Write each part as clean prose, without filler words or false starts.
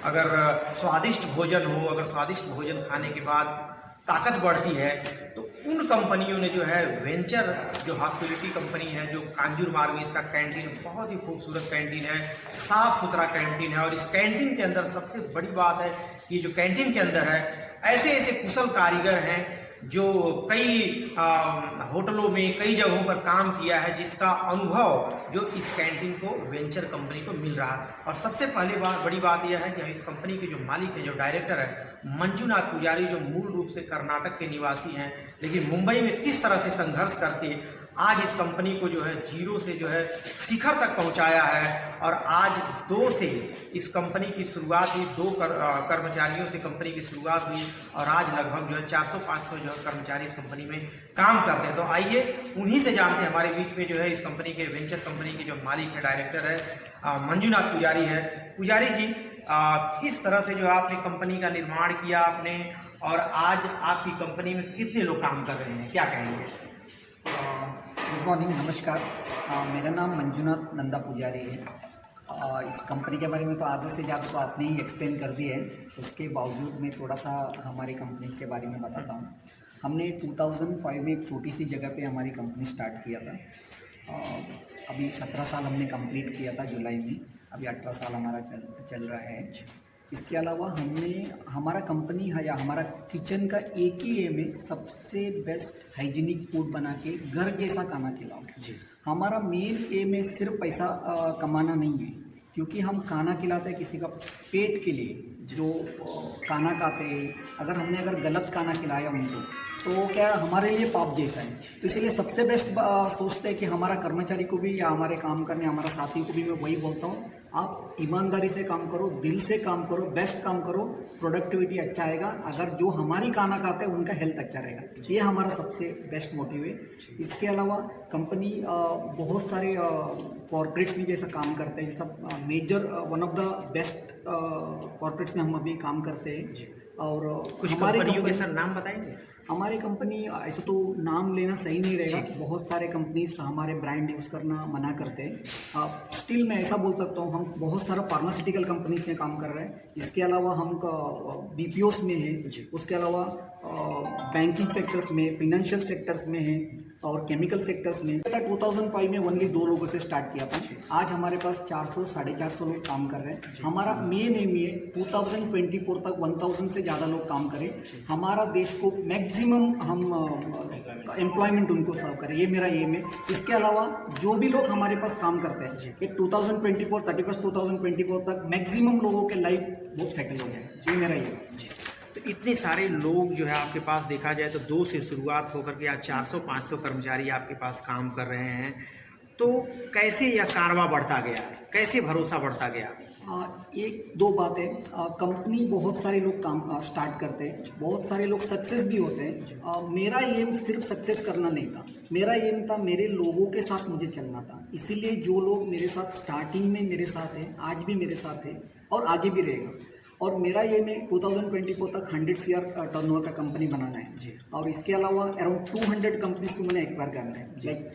अगर स्वादिष्ट भोजन हो, अगर स्वादिष्ट भोजन खाने के बाद ताकत बढ़ती है तो उन कंपनियों ने जो है वेंचर, जो हॉस्पिटलिटी कंपनी है, जो कांजूर मार्ग में इसका कैंटीन बहुत ही खूबसूरत कैंटीन है, साफ सुथरा कैंटीन है। और इस कैंटीन के अंदर सबसे बड़ी बात है कि जो कैंटीन के अंदर है ऐसे ऐसे कुशल कारीगर हैं जो कई होटलों में, कई जगहों पर काम किया है, जिसका अनुभव जो इस कैंटीन को वेंचर कंपनी को मिल रहा है। और सबसे पहले बड़ी बात यह है कि इस कंपनी के जो मालिक है, जो डायरेक्टर है मंजूनाथ पुजारी, जो मूल रूप से कर्नाटक के निवासी हैं, लेकिन मुंबई में किस तरह से संघर्ष करके आज इस कंपनी को जो है जीरो से जो है शिखर तक पहुंचाया है। और आज 2 से इस कंपनी की शुरुआत हुई, 2 कर्मचारियों से कंपनी की शुरुआत हुई और आज लगभग जो है 400-500 जो है कर्मचारी इस कंपनी में काम करते हैं। तो आइए उन्हीं से जानते हैं। हमारे बीच में जो है इस कंपनी के, वेंचर कंपनी के जो मालिक है, डायरेक्टर है, मंजूनाथ पुजारी है। पुजारी जी, किस तरह से जो है आपने कंपनी का निर्माण किया आपने, और आज आपकी कंपनी में कितने लोग काम कर रहे हैं, क्या कहेंगे? गुड मॉर्निंग, नमस्कार। मेरा नाम मंजूनाथ नंदा पुजारी है। इस कंपनी के बारे में तो आधे से ज़्यादा तो आपने ही एक्सप्लेन कर दिया है। उसके बावजूद मैं थोड़ा सा हमारी कंपनीज के बारे में बताता हूँ। हमने 2005 में एक छोटी सी जगह पे हमारी कंपनी स्टार्ट किया था। अभी 17 साल हमने कंप्लीट किया था जुलाई में। अभी 18 साल हमारा चल रहा है। इसके अलावा हमने, हमारा कंपनी है या हमारा किचन का एक ही एम है, सबसे बेस्ट हाइजीनिक फूड बना के घर जैसा खाना खिलाओ जी। हमारा मेन एम है सिर्फ पैसा कमाना नहीं है, क्योंकि हम खाना खिलाते हैं किसी का पेट के लिए, जो खाना खाते हैं। अगर गलत खाना खिलाया उनको तो क्या हमारे लिए पाप जैसा है। तो इसलिए सबसे बेस्ट सोचते हैं कि हमारा कर्मचारी को भी या हमारे काम करने हमारा साथी को भी मैं वही बोलता हूँ, आप ईमानदारी से काम करो, दिल से काम करो, बेस्ट काम करो, प्रोडक्टिविटी अच्छा आएगा। अगर जो हमारी खाना खाते हैं उनका हेल्थ अच्छा रहेगा, ये हमारा सबसे बेस्ट मोटिव है। इसके अलावा कंपनी बहुत सारे कॉर्पोरेट्स में जैसा काम करते हैं, जैसा major one of the best corporates में हम अभी काम करते हैं। और कुछ कंपनियों के सर नाम बताएंगे? हमारी कंपनी, ऐसा तो नाम लेना सही नहीं रहेगा, बहुत सारे कंपनीज हमारे ब्रांड यूज़ करना मना करते हैं। स्टिल मैं ऐसा बोल सकता हूँ, हम बहुत सारा फार्मास्यूटिकल कंपनीज में काम कर रहे हैं। इसके अलावा हम BPOs में हैं, उसके अलावा बैंकिंग सेक्टर्स में, फिनेंशियल सेक्टर्स में हैं और केमिकल सेक्टर्स में। 2005 में ओनली 2 लोगों से स्टार्ट किया था। आज हमारे पास 400-450 लोग काम कर रहे हैं। हमारा मेन एम ये 2024 तक 1000 से ज़्यादा लोग काम करें, हमारा देश को मैक्सिमम हम एम्प्लॉयमेंट उनको सर्व करें, ये मेरा एम है। इसके अलावा जो भी लोग हमारे पास काम करते हैं, ये 2024 31 2024 तक मैक्सिमम लोगों के लाइफ बहुत सेटल हो जाए, ये मेरा एम है। तो इतने सारे लोग जो है आपके पास, देखा जाए तो 2 से शुरुआत होकर के आज 400-500 कर्मचारी आपके पास काम कर रहे हैं। तो कैसे यह कारवा बढ़ता गया, कैसे भरोसा बढ़ता गया? 1-2 बातें। कंपनी बहुत सारे लोग काम स्टार्ट करते हैं, बहुत सारे लोग सक्सेस भी होते हैं। मेरा एम सिर्फ सक्सेस करना नहीं था, मेरा एम था मेरे लोगों के साथ मुझे चलना था। इसीलिए जो लोग मेरे साथ स्टार्टिंग में मेरे साथ हैं, आज भी मेरे साथ हैं और आगे भी रहेगा। और मेरा ये में 2024 तक 100 CR टर्नओवर का कंपनी बनाना है जी। और इसके अलावा अराउंड 200 कंपनीज को मैंने एक्वायर करना है। लाइक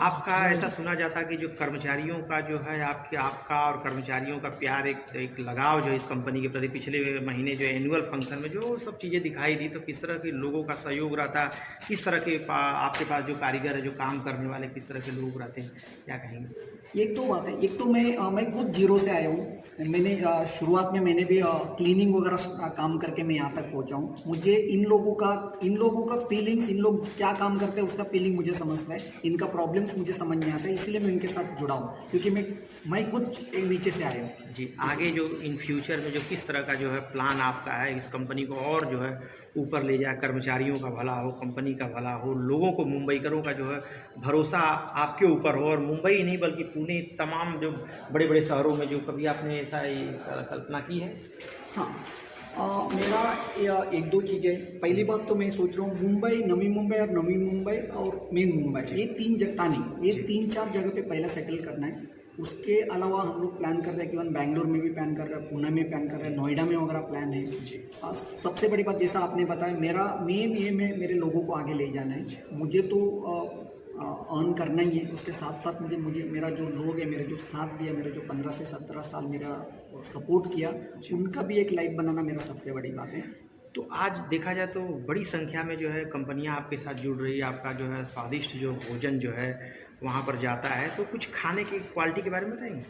आपका ऐसा सुना जाता कि जो कर्मचारियों का जो है, आपका और कर्मचारियों का प्यार, एक लगाव जो इस कंपनी के प्रति, पिछले महीने जो एनुअल फंक्शन में जो सब चीज़ें दिखाई दी, तो किस तरह के लोगों का सहयोग रहता, किस तरह के आपके पास जो कारीगर है, जो काम करने वाले, किस तरह के लोग रहते हैं, क्या कहेंगे? 1-2 बातें। एक तो मैं खुद जीरो से आया हूँ। मैंने शुरुआत में मैंने भी क्लीनिंग वगैरह काम करके मैं यहाँ तक पहुँचा हूँ। मुझे इन लोगों का फीलिंग्स, इन लोग क्या काम करते हैं उसका फीलिंग मुझे समझता है, इनका प्रॉब्लम्स मुझे समझ में आता है, इसलिए मैं इनके साथ जुड़ा हूँ, क्योंकि मैं खुद नीचे से आया हूँ जी। आगे जो इन फ्यूचर में जो किस तरह का जो है प्लान आपका है, इस कंपनी को और जो है ऊपर ले जाए, कर्मचारियों का भला हो, कंपनी का भला हो, लोगों को, मुंबईकरों का जो है भरोसा आपके ऊपर हो, और मुंबई नहीं बल्कि पुणे, तमाम जो बड़े बड़े शहरों में, जो कभी आपने ऐसा कल्पना की है? हाँ, मेरा 1-2 चीज़ें। पहली बात तो मैं सोच रहा हूँ मुंबई, नवी मुंबई और मेन मुंबई, ये 3 जगह नहीं, ये 3-4 जगह पे पहला सेटल करना है। उसके अलावा हम लोग प्लान कर रहे हैं कि इवन बैंगलोर में भी प्लान कर रहे हैं, पुणे में प्लान कर रहे हैं, नोएडा में वगैरह प्लान है। सबसे बड़ी बात जैसा आपने बताया, मेरा मेन एम है मेरे लोगों को आगे ले जाना है। मुझे तो अर्न करना ही है, उसके साथ साथ मुझे मेरा जो लोग है, मेरे जो साथ दिया, मेरे जो 15 से 17 साल मेरा सपोर्ट किया, उनका भी एक लाइफ बनाना मेरा सबसे बड़ी बात है। तो आज देखा जाए तो बड़ी संख्या में जो है कंपनियां आपके साथ जुड़ रही है, आपका जो है स्वादिष्ट जो भोजन जो है वहाँ पर जाता है, तो कुछ खाने की क्वालिटी के बारे में बताएंगे?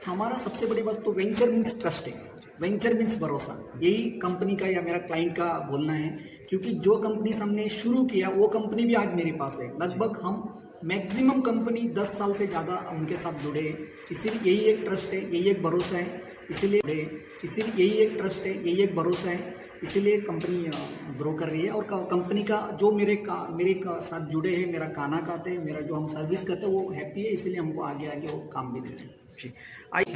हमारा सबसे बड़ी बात तो वेंचर मीन्स ट्रस्ट है, वेंचर मीन्स भरोसा। यही कंपनी का या मेरा क्लाइंट का बोलना है, क्योंकि जो कंपनी हमने शुरू किया वो कंपनी भी आज मेरे पास है। लगभग हम मैक्सिमम कंपनी 10 साल से ज़्यादा उनके साथ जुड़े हैं, इसीलिए यही एक ट्रस्ट है, यही एक भरोसा है, इसीलिए यही एक ट्रस्ट है, यही एक भरोसा है, इसीलिए कंपनी ग्रो कर रही है। और कंपनी का जो मेरे साथ जुड़े हैं, मेरा खाना खाते हैं, मेरा जो हम सर्विस करते हैं वो हैप्पी है, इसीलिए हमको आगे आगे वो काम भी देते हैं।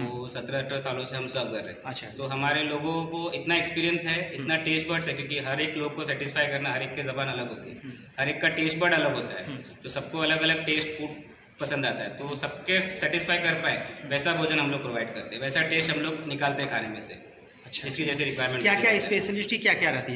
वो 17-18 सालों से हम सर्व कर रहे हैं। अच्छा। तो हमारे लोगों को इतना एक्सपीरियंस है, इतना टेस्ट बर्ड्स है, क्योंकि हर एक लोग को सेटिस्फाई करना, हर एक की ज़बान अलग होती है, हर एक का टेस्ट बर्ड अलग होता है, तो सबको अलग अलग टेस्ट फूड पसंद आता है, तो सबके सेटिस्फाई कर पाए वैसा भोजन हम लोग प्रोवाइड करते हैं, वैसा टेस्ट हम लोग निकालते हैं खाने में से। अच्छा। जिसकी जैसे रिक्वायरमेंट। क्या क्या स्पेशलिटी क्या क्या रहती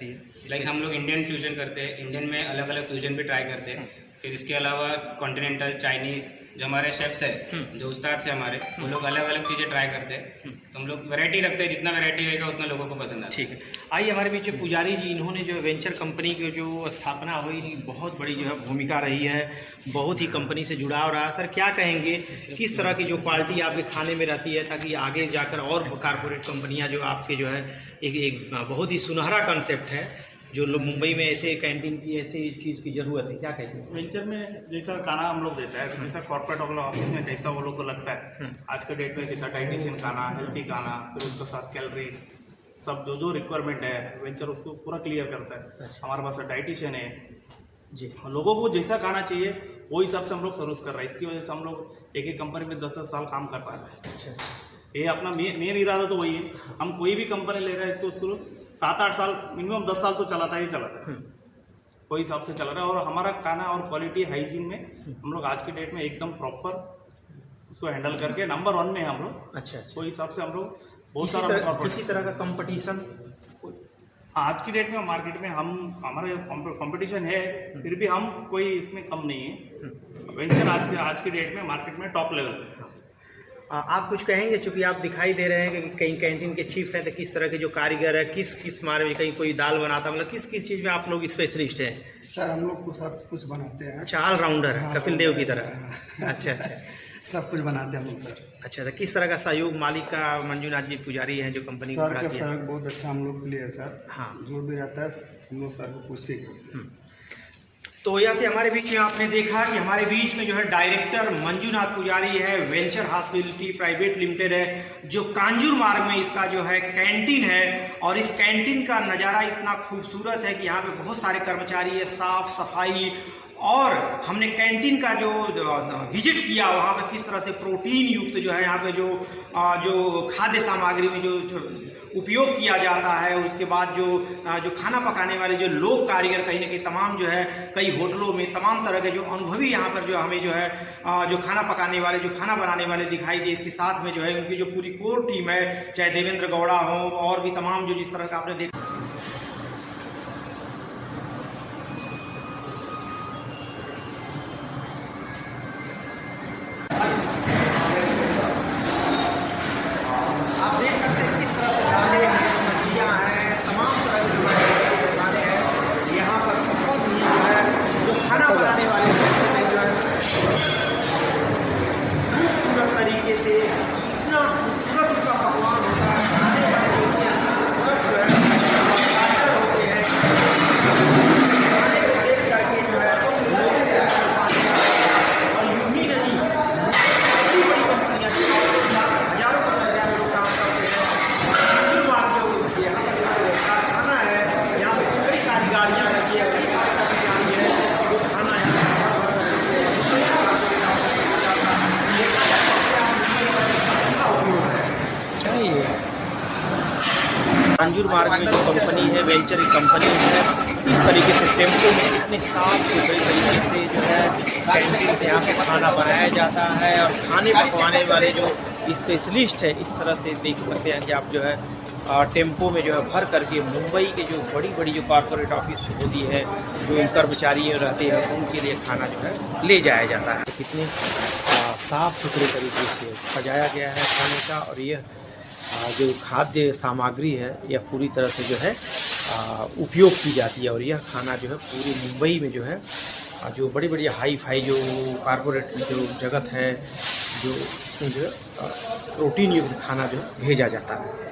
है? लाइक हम लोग इंडियन फ्यूजन करते हैं, इंडियन में अलग अलग फ्यूजन भी ट्राई करते हैं। फिर इसके अलावा कॉन्टिनेंटल, चाइनीज़, जो हमारे शेफ्स हैं, जो उस्ताद से हमारे, वो लोग अलग अलग चीज़ें ट्राई करते हैं। तो हम लोग वैरायटी रखते हैं, जितना वैरायटी रहेगा उतना लोगों को पसंद आता है। ठीक है। आइए हमारे बीच जो पुजारी जी, इन्होंने जो वेंचर कंपनी की जो स्थापना हुई, बहुत बड़ी जो है भूमिका रही है, बहुत ही कंपनी से जुड़ाव रहा। सर क्या कहेंगे, किस तरह की जो क्वालिटी आपके खाने में रहती है, ताकि आगे जाकर और कारपोरेट कंपनियां जो आपके जो है एक बहुत ही सुनहरा कंसेप्ट है, जो लोग मुंबई में ऐसे कैंटीन की ऐसी चीज़ की ज़रूरत है, क्या कहते हैं? वेंचर में जैसा खाना हम लोग देता है, जैसा कॉर्पोरेट वाला ऑफिस में कैसा वो लोग को लगता है, आज के डेट में कैसा डाइटिशियन खाना, हेल्थी खाना, फिर उसके साथ कैलोरीज, सब जो रिक्वायरमेंट है, वेंचर उसको पूरा क्लियर करता है। हमारे पास डाइटिशियन है जी, लोगों को जैसा खाना चाहिए वो हिसाब से हम लोग सर्विस कर रहे हैं। इसकी वजह से हम लोग एक कंपनी में 10-10 साल काम कर पा रहे हैं। अच्छा। ये अपना मेन इरादा तो वही है, हम कोई भी कंपनी ले रहे हैं इसको उसको 7-8 साल, मिनिमम 10 साल तो चलाता ही चलाता है, कोई हिसाब से चल रहा है। और हमारा खाना और क्वालिटी हाइजीन में हम लोग आज की डेट में एकदम प्रॉपर उसको हैंडल करके नंबर 1 में हम लोग। अच्छा। कोई हिसाब से हम लोग बहुत सारा किसी तरह का कंपटीशन आज की डेट में मार्केट में हमारे कंपटीशन है, फिर भी हम कोई इसमें कम नहीं है। वेंचर आज की डेट में मार्केट में टॉप लेवल पे। आप कुछ कहेंगे, चूंकि आप दिखाई दे रहे हैं कि कहीं कैंटीन के चीफ हैं, तो किस तरह के जो कारीगर है, किस मारे में, कहीं कोई दाल बनाता, मतलब किस चीज़ में आप लोग स्पेशलिस्ट हैं? सर हम लोग को सब कुछ बनाते हैं। अच्छा, ऑलराउंडर है, हाँ, कपिल देव की तरह। अच्छा। सब कुछ बनाते हैं हम लोग सर। अच्छा, तो किस तरह का सहयोग मालिक का मंजूनाथ जी पुजारी हैं जो कंपनी सर का सहयोग बहुत अच्छा हम लोग के लिए है सर। हाँ। जो भी रहता है हम लोग सर को पूछ के करते हैं। तो यह थे हमारे बीच में, आपने देखा कि हमारे बीच में जो है डायरेक्टर मंजूनाथ पुजारी है, वेंचर हॉस्पिटैलिटी प्राइवेट लिमिटेड है, जो कांजूर मार्ग में इसका जो है कैंटीन है। और इस कैंटीन का नज़ारा इतना खूबसूरत है कि यहाँ पे बहुत सारे कर्मचारी है, साफ सफाई, और हमने कैंटीन का जो विजिट किया, वहाँ पे किस तरह से प्रोटीन युक्त जो है यहाँ पे जो खाद्य सामग्री में जो उपयोग किया जाता है, उसके बाद जो खाना पकाने वाले जो लोग कारीगर, कहीं ना कहीं तमाम जो है कई होटलों में तमाम तरह के जो अनुभवी यहाँ पर जो हमें जो है जो खाना पकाने वाले, जो खाना बनाने वाले दिखाई दे। इसके साथ में जो है उनकी जो पूरी कोर टीम है, चाहे देवेंद्र गौड़ा हो और भी तमाम जो जिस तरह का आपने देखा। आप देख सकते हैं किस तरह से दालें हैं, सब्जियाँ हैं, तमाम तरह के खाने हैं यहाँ पर। बहुत ही जो है जो खाना बनाने वाले जो है खूबसूरत तरीके से, इतना खूबसूरत उनका पकवान होता है, खाने वाले जो है कारीगर होते हैं, खाने को देख करके जो है और यूं ही नहीं, बड़ी बड़ी कंपनियाँ हजारों की संख्या में लोग काम करते हैं। कांजूर मार्ग जो यहाँ पर जो कारखाना है, यहाँ पे कई सारी गाड़ियाँ रहती है, कई सारे कर्मचारी हैं जो खाना यहाँ कांजूर मार्ग में जो कंपनी है, वेंचर कंपनी है, इस तरीके से टेम्पो में इतने साफ सुथरे तरीके से जो है कैंटीन से यहाँ से खाना बनाया जाता है और खाने पकवाने वाले जो स्पेशलिस्ट है इस तरह से देख सकते हैं कि आप जो है टेम्पो में जो है भर करके मुंबई के जो बड़ी बड़ी जो कॉरपोरेट ऑफिस होती है जो इन कर्मचारी रहते हैं उनके लिए खाना जो है ले जाया जाता है। कितने साफ सुथरे तरीके से सजाया गया है खाने का और यह जो खाद्य सामग्री है यह पूरी तरह से जो है उपयोग की जाती है और यह खाना जो है पूरी मुंबई में जो है जो बड़ी बड़ी हाई फाई जो कॉरपोरेट जो जगत है जो प्रोटीन युक्त खाना जो भेजा जाता है।